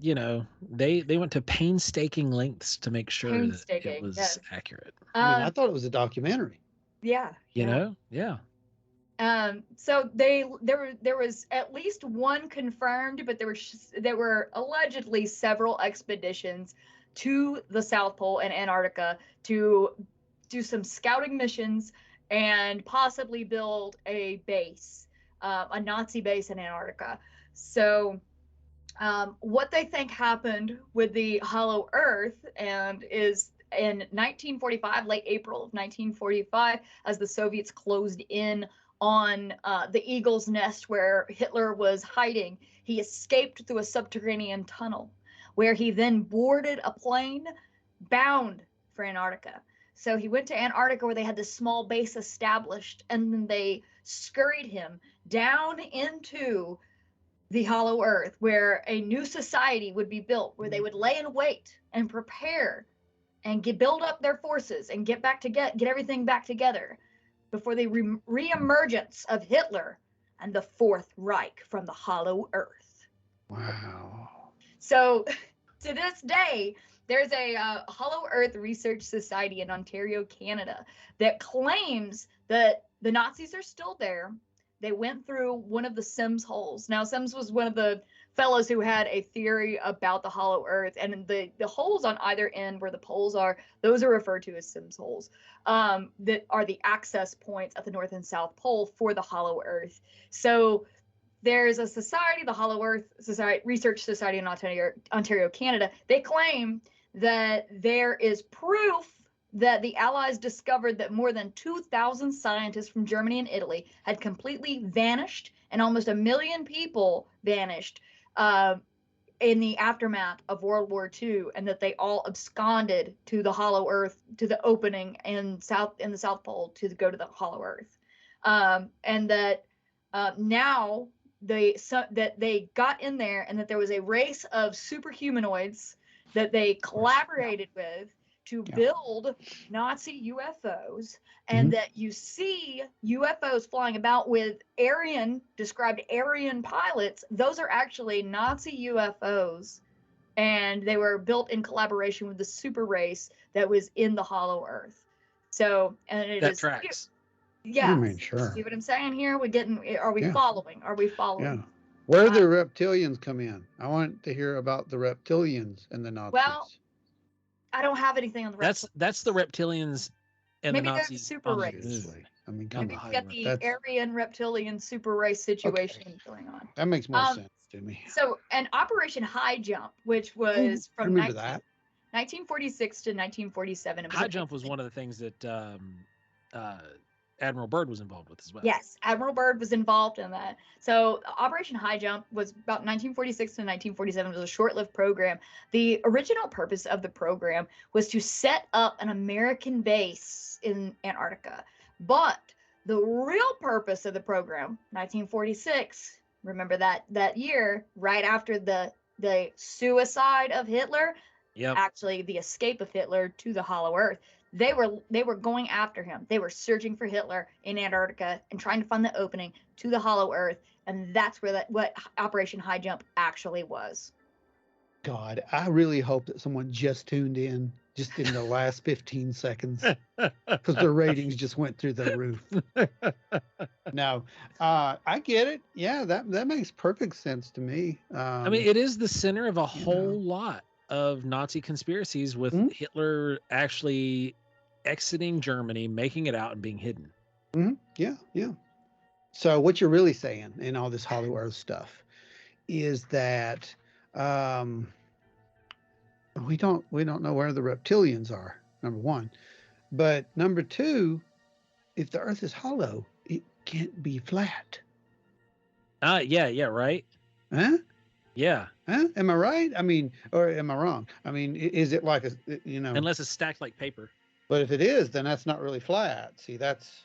they went to painstaking lengths to make sure that it Painstaking, was yes. accurate. I mean, I thought it was a documentary. Yeah. Yeah. So there was at least one confirmed, but there were allegedly several expeditions to the South Pole and Antarctica to do some scouting missions and possibly build a base a Nazi base in Antarctica. So what they think happened with the hollow earth and is in 1945, late April of 1945, as the Soviets closed in on the Eagle's Nest where Hitler was hiding, he escaped through a subterranean tunnel where he then boarded a plane bound for Antarctica. So he went to Antarctica where they had this small base established, and then they scurried him down into the hollow earth where a new society would be built, where they would lay in wait and prepare and build up their forces and get everything back together before the re-emergence of Hitler and the Fourth Reich from the hollow earth. Wow. So to this day, there's a Hollow Earth Research Society in Ontario, Canada, that claims that the Nazis are still there. They went through one of the Sims holes. Now, Sims was one of the fellows who had a theory about the Hollow Earth, and the holes on either end where the poles are, those are referred to as Sims holes, that are the access points at the North and South Pole for the Hollow Earth. So there's a society, the Hollow Earth Society, Research Society in Ontario, Canada. They claim that there is proof that the Allies discovered that more than 2,000 scientists from Germany and Italy had completely vanished, and almost 1 million people vanished in the aftermath of World War II, and that they all absconded to the Hollow Earth, to the opening in the South Pole to go to the Hollow Earth, and that now that they got in there, and that there was a race of superhumanoids that they collaborated with to build Nazi UFOs, and that you see UFOs flying about with described Aryan pilots. Those are actually Nazi UFOs, and they were built in collaboration with the super race that was in the Hollow Earth. So, and it That is tracks. Yeah. I mean, sure. See what I'm saying here? Are we following? Are we following? Yeah. Where do the reptilians come in? I want to hear about the reptilians and the Nazis. Well, I don't have anything on the reptilians. That's the reptilians and Maybe the they're Nazis super on the race. moon. I mean, Maybe come we on. got the Aryan reptilian super race situation going on. That makes more sense to me. So, an Operation High Jump, which was from 1946 to 1947. High Jump was one of the things that Admiral Byrd was involved with as well. Yes, Admiral Byrd was involved in that. So Operation High Jump was about 1946 to 1947. It was a short-lived program. The original purpose of the program was to set up an American base in Antarctica. But the real purpose of the program, 1946, remember that year, right after the suicide of Hitler, actually the escape of Hitler to the Hollow Earth. They were going after him. They were searching for Hitler in Antarctica and trying to find the opening to the Hollow Earth, and that's where what Operation High Jump actually was. God, I really hope that someone just tuned in just in the last 15 seconds, because the ratings just went through the roof. No, I get it. Yeah, that makes perfect sense to me. I mean, it is the center of a whole lot of Nazi conspiracies, with Hitler actually exiting Germany, making it out, and being hidden. Yeah. So what you're really saying in all this Hollow Earth stuff is that we don't know where the reptilians are, number one. But number two, if the Earth is hollow, it can't be flat. Yeah, right. Huh? Yeah. Huh? Am I right? I mean, or am I wrong? I mean, is it like unless it's stacked like paper. But if it is, then that's not really flat. See, that's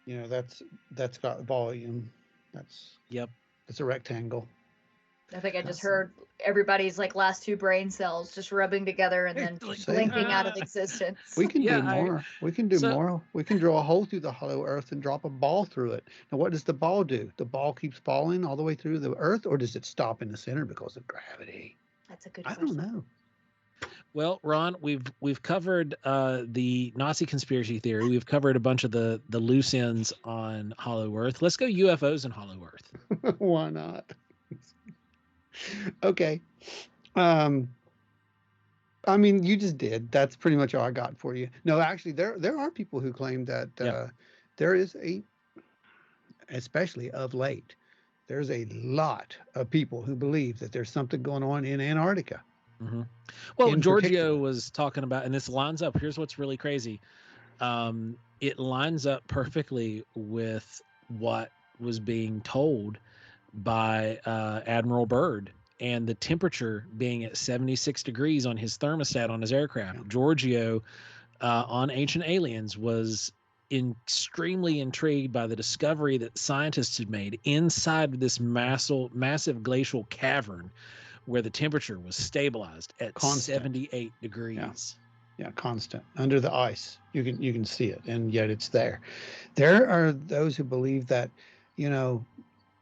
got volume. That's a rectangle. I think I just heard everybody's last two brain cells just rubbing together and then blinking out of existence. We can do more. We can do more. We can drill a hole through the Hollow Earth and drop a ball through it. Now, what does the ball do? The ball keeps falling all the way through the Earth, or does it stop in the center because of gravity? That's a good question. I don't know. Well, Ron, we've covered the Nazi conspiracy theory. We've covered a bunch of the loose ends on Hollow Earth. Let's go UFOs and Hollow Earth. Why not? Okay. I mean, you just did. That's pretty much all I got for you. No, actually, there are people who claim that there is especially of late. There's a lot of people who believe that there's something going on in Antarctica Hmm. Well, in Giorgio particular. was talking about, and this lines up. Here's what's really crazy. It lines up perfectly with what was being told by Admiral Byrd and the temperature being at 76 degrees on his thermostat on his Yeah, aircraft. Giorgio on Ancient Aliens was extremely intrigued by the discovery that scientists had made inside of this massive glacial cavern where the temperature was stabilized at constant. 78 Yeah, degrees. yeah, constant under the ice. You can see it, and yet it's there. There are those who believe that, you know,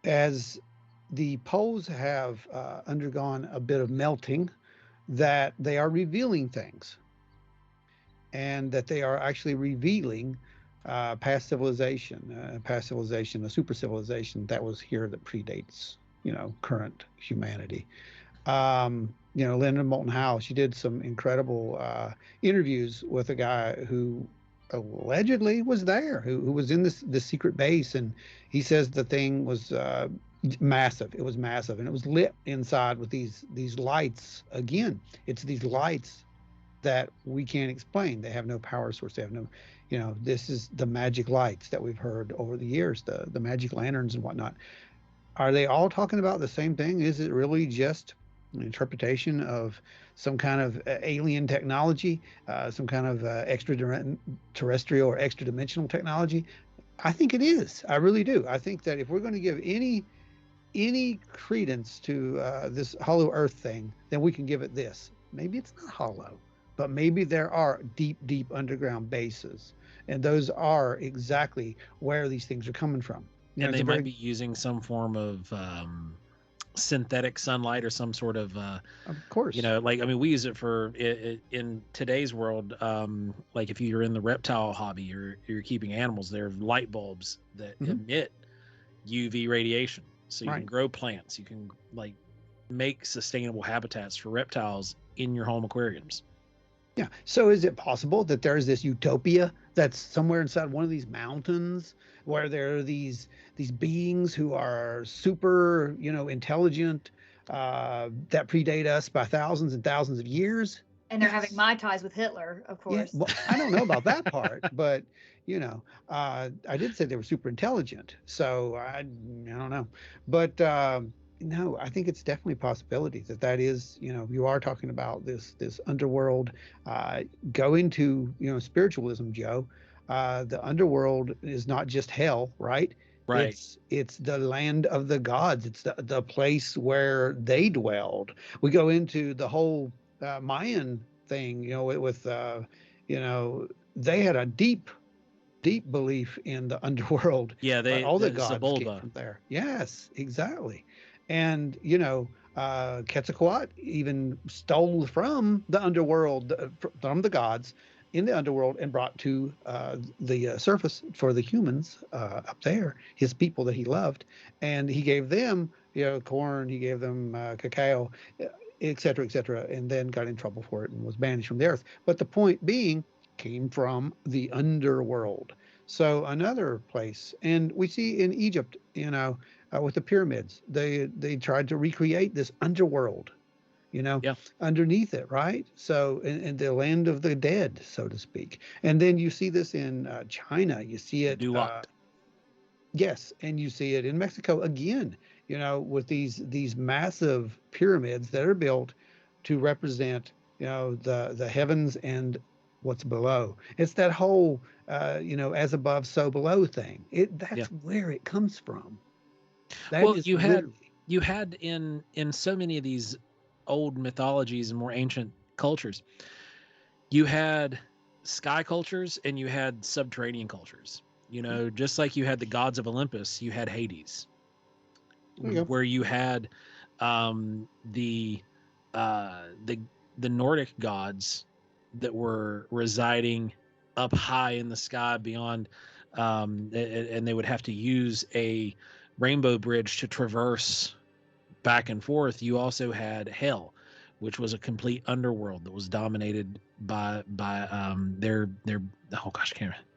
as the poles have undergone a bit of melting, that they are revealing things, and that they are actually revealing past civilization, a super civilization that was here that predates, current humanity. Linda Moulton Howe, she did some incredible interviews with a guy who allegedly was there, who was in this secret base, and he says the thing was massive. It was massive, and it was lit inside with these lights. Again, it's these lights that we can't explain. They have no power source. They have no, this is the magic lights that we've heard over the years, the magic lanterns and whatnot. Are they all talking about the same thing? Is it really just an interpretation of some kind of alien technology, some kind of extraterrestrial or extra dimensional technology? I think it is. I really do. I think that if we're going to give any credence to this hollow Earth thing, then we can give it this. Maybe it's not hollow, but maybe there are deep, deep underground bases, and those are exactly where these things are coming from. And It's they a might very, be using some form of synthetic sunlight or some sort of of course. like, I mean, we use it for in today's world. Like if you're in the reptile hobby or you're keeping animals, there are light bulbs that Hmm. emit UV radiation, so you can Right. grow plants, you can like make sustainable habitats for reptiles in your home aquariums. Yeah. So is it possible that there's this utopia that's somewhere inside one of these mountains where there are these beings who are super, intelligent, that predate us by thousands and thousands of years? And they're having Yes. Mai Tais with Hitler, of Yeah. course. Well, I don't know about that part, but I did say they were super intelligent, so I don't know, but no, I think it's definitely a possibility that is, you are talking about this underworld. Uh, Go into spiritualism, Joe. The underworld is not just hell, right? Right. It's the land of the gods. It's the place where they dwelled. We go into the whole Mayan thing, with you know, they had a deep, deep belief in the underworld, Yeah, but they all the the gods came Zabulba. from there. Yes, exactly. And Quetzalcoatl even stole from the underworld, from the gods in the underworld, and brought to the surface for the humans up there, his people that he loved, and he gave them, corn. He gave them cacao, et cetera, et cetera, and then got in trouble for it and was banished from the earth. But the point being, came from the underworld. So another place, and we see in Egypt, with the pyramids, they tried to recreate this underworld, you know, Yeah, underneath it, right? So in the land of the dead, so to speak. And then you see this in China. You see it, Duloc. yes, and you see it in Mexico again. With these massive pyramids that are built to represent, the heavens and what's below. It's that whole, as above, so below thing. Yeah. That's where it comes from. That Well, is you literally. had in so many of these old mythologies and more ancient cultures, you had sky cultures and you had subterranean cultures. Just like you had the gods of Olympus, you had Hades, There you go. where you had the the Nordic gods that were residing up high in the sky beyond, and they would have to use a rainbow bridge to traverse back and forth. You also had hell, which was a complete underworld that was dominated by their oh gosh, I can't remember.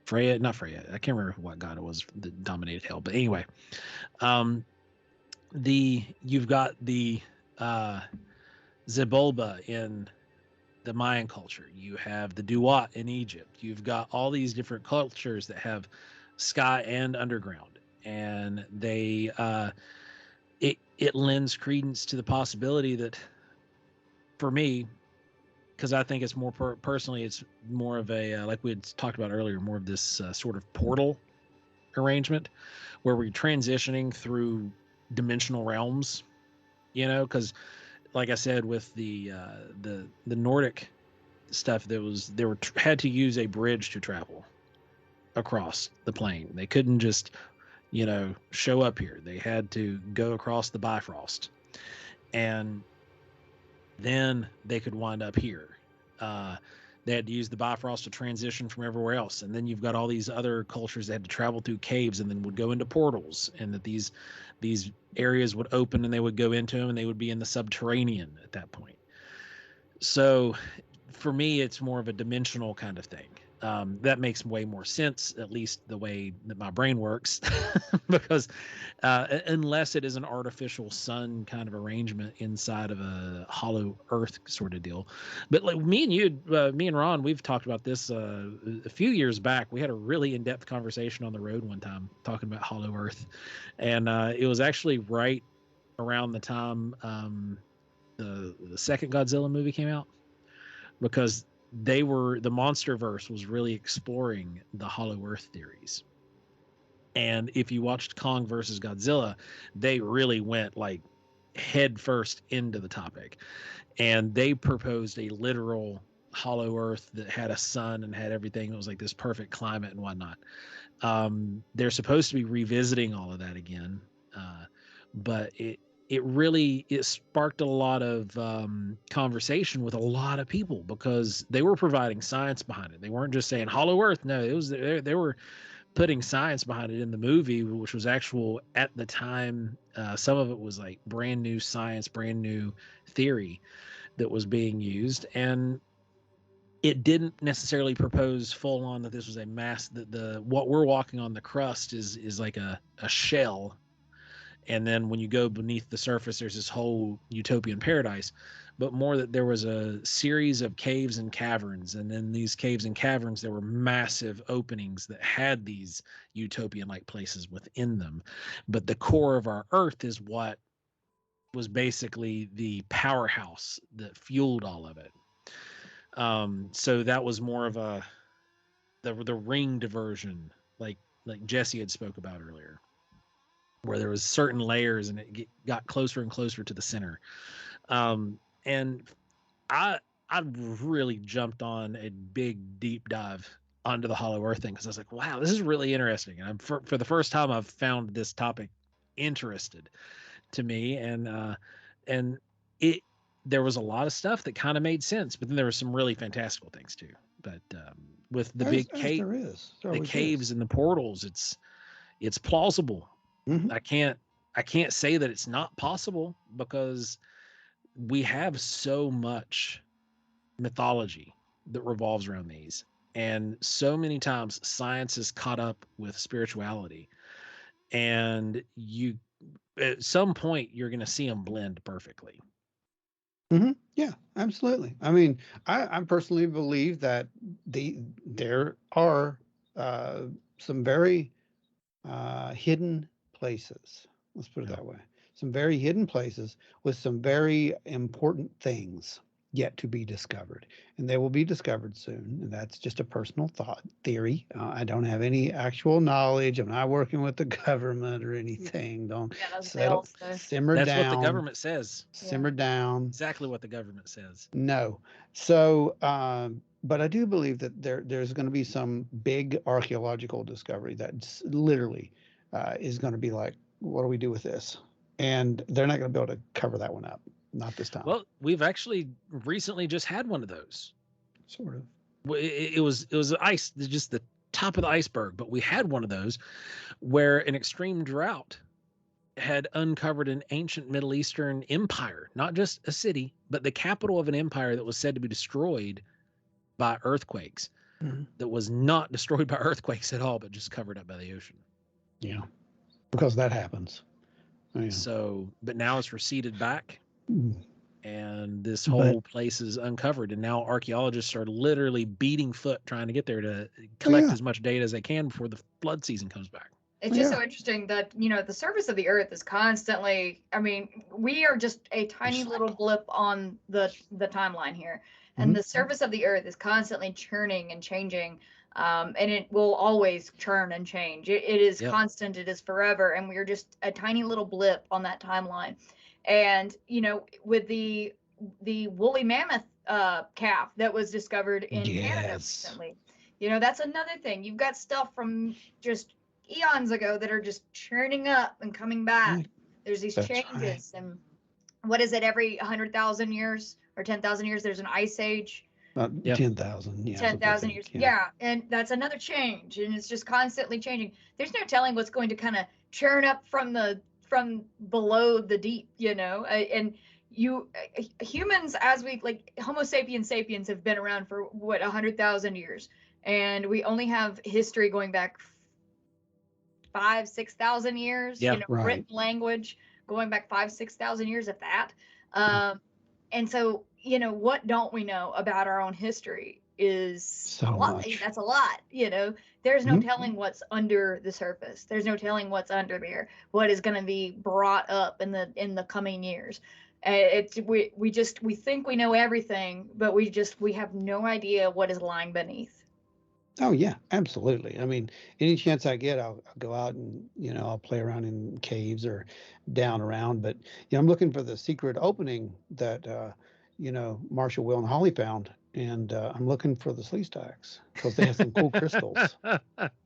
Freya, not Freya. I can't remember what god it was that dominated hell. But anyway, you've got the Zebulba in the Mayan culture. You have the Duat in Egypt. You've got all these different cultures that have sky and underground, and they it lends credence to the possibility that, for me, because I think it's more personally, it's more of a like we had talked about earlier, more of this sort of portal arrangement where we're transitioning through dimensional realms. Because like I said, with the Nordic stuff, they had to use a bridge to travel across the plane. They couldn't just show up here. They had to go across the Bifrost, and then they could wind up here. They had to use the Bifrost to transition from everywhere else, and then you've got all these other cultures that had to travel through caves and then would go into portals, and that these areas would open and they would go into them, and they would be in the subterranean at that point. So for me, it's more of a dimensional kind of thing. That makes way more sense, at least the way that my brain works, because unless it is an artificial sun kind of arrangement inside of a hollow earth sort of deal. But like me and Ron, we've talked about this a few years back. We had a really in-depth conversation on the road one time talking about hollow earth, and it was actually right around the time the second Godzilla movie came out, because the MonsterVerse was really exploring the hollow earth theories. And if you watched Kong versus Godzilla, they really went like head first into the topic, and they proposed a literal hollow earth that had a sun and had everything. It was like this perfect climate and whatnot. They're supposed to be revisiting all of that again, but it sparked a lot of conversation with a lot of people, because they were providing science behind it. They weren't just saying hollow earth. No, it was they were putting science behind it in the movie, which was actual at the time. Some of it was like brand new science, brand new theory that was being used, and it didn't necessarily propose full on that this was a mass, that the what we're walking on, the crust is like a shell, and then when you go beneath the surface there's this whole utopian paradise, but more that there was a series of caves and caverns, and in these caves and caverns there were massive openings that had these utopian like places within them, but the core of our earth is what was basically the powerhouse that fueled all of it. So that was more of the ringed version, like Jessi had spoke about earlier, where there was certain layers and it got closer and closer to the center. And I really jumped on a big deep dive onto the hollow earth thing, because I was like, wow, this is really interesting. And for the first time I've found this topic interested to me, and it there was a lot of stuff that kind of made sense, but then there were some really fantastical things too. But with the big cave, the caves and the portals, it's plausible. Mm-hmm. I can't say that it's not possible, because we have so much mythology that revolves around these, and so many times science is caught up with spirituality, and you at some point you're going to see them blend perfectly. Mm-hmm. Yeah, absolutely. I mean, I personally believe that there are some very hidden places. Let's put it that way. Some very hidden places with some very important things yet to be discovered, and they will be discovered soon. And that's just a personal theory. I don't have any actual knowledge. I'm not working with the government or anything. Don't settle, simmer That's down. what the government says. Simmer down. Exactly what the government says. No. So, but I do believe that there's going to be some big archaeological discovery that's literally is going to be like, what do we do with this? And they're not going to be able to cover that one up. Not this time. Well, we've actually recently just had one of those. Sort of. It was ice, just the top of the iceberg, but we had one of those where an extreme drought had uncovered an ancient Middle Eastern empire, not just a city, but the capital of an empire that was said to be destroyed by earthquakes. that was not destroyed by earthquakes at all, but just covered up by the ocean. Yeah, because that happens. Yeah. So, but now it's receded back, Mm. and this whole place is uncovered. And now archaeologists are literally beating foot trying to get there to collect as much data as they can before the flood season comes back. It's just so interesting that, the surface of the earth is constantly, we are just a tiny little blip on the timeline here. And the surface of the earth is constantly churning and changing. And it will always churn and change. It is constant. It is forever. And we are just a tiny little blip on that timeline. And, with the woolly mammoth calf that was discovered in Canada recently, that's another thing. You've got stuff from just eons ago that are just churning up and coming back. There's these changes. And what is it, every 100,000 years or 10,000 years there's an ice age? 10,000. Yeah, 10,000 years. Yeah, and that's another change, and it's just constantly changing. There's no telling what's going to kind of churn up from below the deep, and humans, as we Homo sapiens have been around for 100,000 years, and we only have history going back 5,000-6,000 years. Written language going back 5,000-6,000 years, if that. And so, what don't we know about our own history is a lot. Much. That's a lot. There's no telling what's under the surface. There's no telling what's under there. What is going to be brought up in the coming years. We think we know everything, but we have no idea what is lying beneath. Oh yeah, absolutely. Any chance I get, I'll go out and I'll play around in caves or down around. But I'm looking for the secret opening that Marshall, Will, and Holly found, and I'm looking for the slee stacks because they have some cool crystals.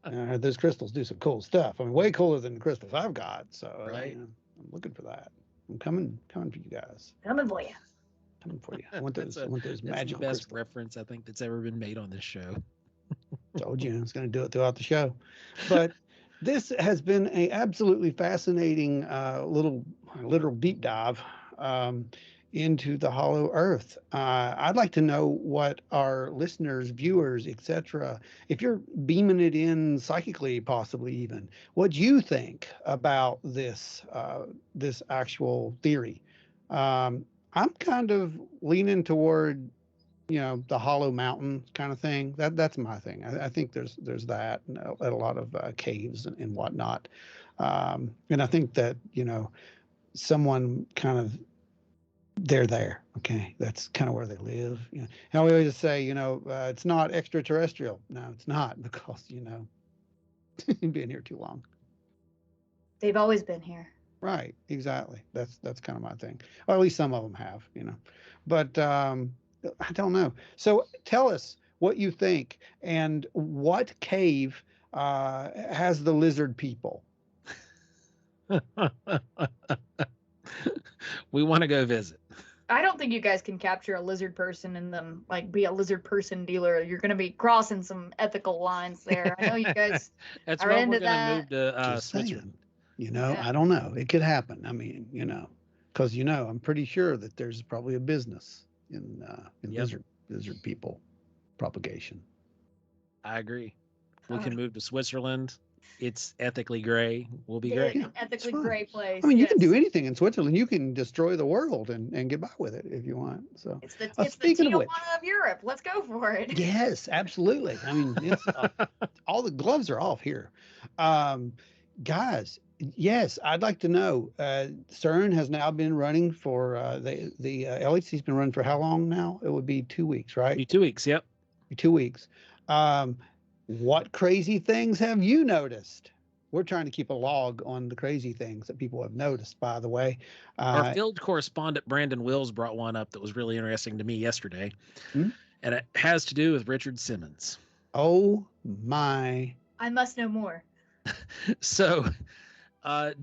Those crystals do some cool stuff. way cooler than the crystals I've got. So I'm looking for that. I'm coming for you guys. Coming for you. Coming for you. I want those magical That's the best crystals. reference I think that's ever been made on this show. Told you I was going to do it throughout the show. But this has been a absolutely fascinating little literal deep dive into the hollow earth. I'd like to know what our listeners, viewers, etc., if you're beaming it in psychically, possibly even, what you think about this this actual theory. I'm kind of leaning toward the hollow mountain kind of thing. That's my thing. I think there's that at a lot of caves and whatnot. And I think that, someone kind of, they're there. Okay. That's kind of where they live. And we always say, it's not extraterrestrial. No, it's not, because, been here too long. They've always been here. Right. Exactly. That's kind of my thing. Or at least some of them have, but, I don't know. So tell us what you think, and what cave has the lizard people? We want to go visit. I don't think you guys can capture a lizard person and then be a lizard person dealer. You're going to be crossing some ethical lines there. I know you guys That's are why into we're going to that. move to Switzerland. I don't know. It could happen. Because I'm pretty sure that there's probably a business in lizard people propagation. I agree. We can move to Switzerland. It's ethically gray. We'll be great. Ethically gray place. You can do anything in Switzerland. You can destroy the world and get by with it if you want. So it's the Tijuana of Europe. Let's go for it. Yes, absolutely. It's all the gloves are off here. Guys, yes, I'd like to know. CERN has now been running for the LHC's been running for how long now? It would be 2 weeks, right? 2 weeks. Yep. 2 weeks. What crazy things have you noticed? We're trying to keep a log on the crazy things that people have noticed, by the way. Our field correspondent, Brandon Wills, brought one up that was really interesting to me yesterday. And it has to do with Richard Simmons. Oh, my. I must know more. So,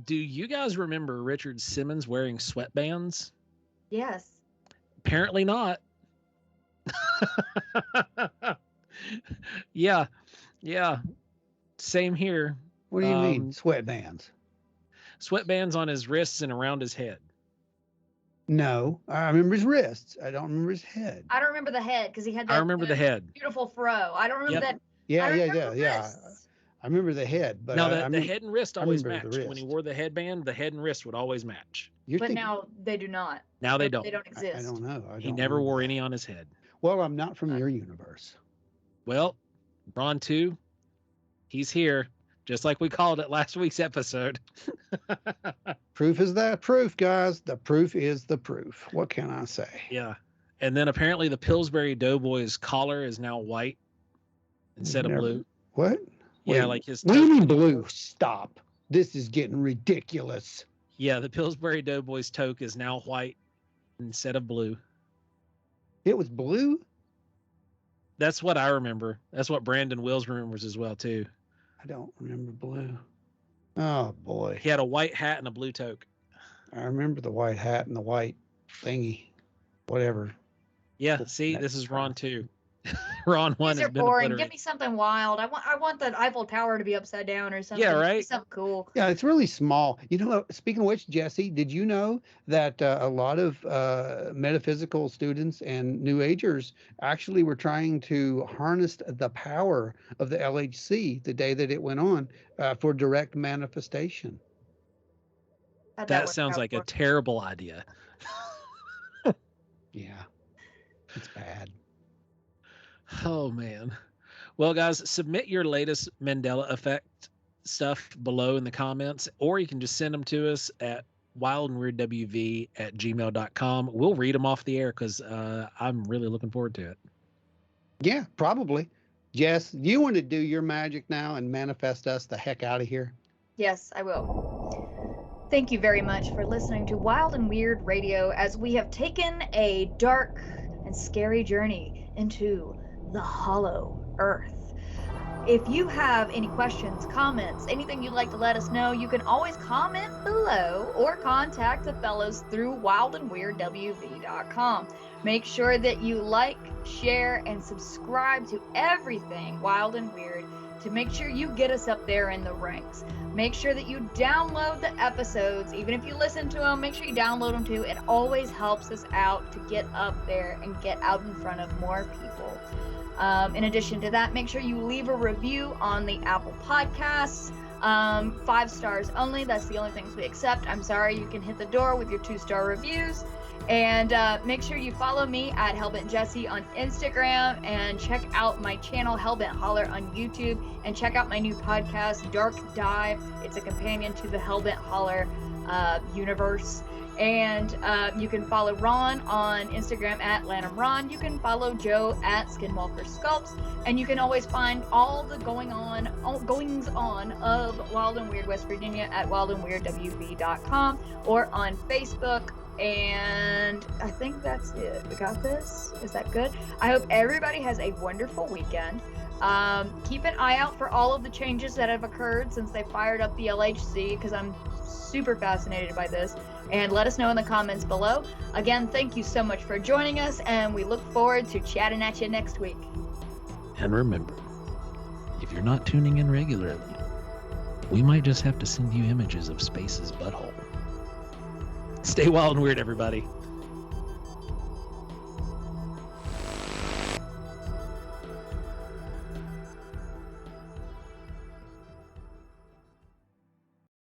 do you guys remember Richard Simmons wearing sweatbands? Yes. Apparently not. Yeah. Same here. What do you mean, sweatbands? Sweatbands on his wrists and around his head. No, I remember his wrists. I don't remember his head. I don't remember the head because he had that I remember the head. beautiful fro. I don't remember Yep. that. Yeah, I yeah, remember yeah. wrists. I remember the head, but Now, I the remember, head and wrist I always remember the matched. When he wrist. wore the headband, the head and wrist would always match. You're But thinking, now they do not. Now they don't. They don't exist. I don't know. I He don't never remember wore that. any on his head. Well, I'm not from your universe. Well, Ron 2, he's here, just like we called it last week's episode. Proof is that proof, guys. The proof is the proof. What can I say? Yeah. And then apparently the Pillsbury Doughboy's collar is now white instead of blue. What? Yeah, Wait, like his what do you toque mean that he blue? wore. Stop. This is getting ridiculous. Yeah, the Pillsbury Doughboy's toque is now white instead of blue. It was blue? That's what I remember. That's what Brandon Wills remembers as well, too. I don't remember blue. Oh, boy. He had a white hat and a blue toque. I remember the white hat and the white thingy. Whatever. Yeah, see, this is Ron 2. Ron 1 These has are been boring. Give obliterated. me something wild. I want the Eiffel Tower to be upside down or something. Yeah, Give me right? something cool. Yeah, it's really small. You know, speaking of which, Jessi, did you know that a lot of metaphysical students and New Agers actually were trying to harness the power of the LHC the day that it went on for direct manifestation? How'd That work sounds out like a for? terrible idea. Yeah, it's bad. Oh, man. Well, guys, submit your latest Mandela effect stuff below in the comments, or you can just send them to us at wildandweirdwv@gmail.com. We'll read them off the air because I'm really looking forward to it. Yeah, probably. Jess, you want to do your magic now and manifest us the heck out of here? Yes, I will. Thank you very much for listening to Wild and Weird Radio as we have taken a dark and scary journey into the hollow earth. If you have any questions, comments, anything you'd like to let us know, you can always comment below or contact the fellows through wildandweirdwv.com. Make sure that you like, share, and subscribe to everything Wild and Weird to make sure you get us up there in the ranks. Make sure that you download the episodes. Even if you listen to them, make sure you download them too. It always helps us out to get up there and get out in front of more people. In addition to that, make sure you leave a review on the Apple Podcasts. 5 stars only. That's the only things we accept. I'm sorry, you can hit the door with your 2-star reviews. And make sure you follow me at Hellbent Jessi on Instagram, and check out my channel Hellbent Holler on YouTube, and check out my new podcast Dark Dive. It's a companion to the Hellbent Holler universe. And you can follow Ron on Instagram at Lanham Ron. You can follow Joe at Skinwalker Sculpts, and you can always find all the goings on of Wild and Weird West Virginia at wildandweirdwv.com or on Facebook. And I think that's it. We got this. Is that good? I hope everybody has a wonderful weekend. Keep an eye out for all of the changes that have occurred since they fired up the LHC, because I'm super fascinated by this. And let us know in the comments below. Again, thank you so much for joining us, and we look forward to chatting at you next week. And remember, if you're not tuning in regularly, we might just have to send you images of Space's butthole. Stay wild and weird, everybody.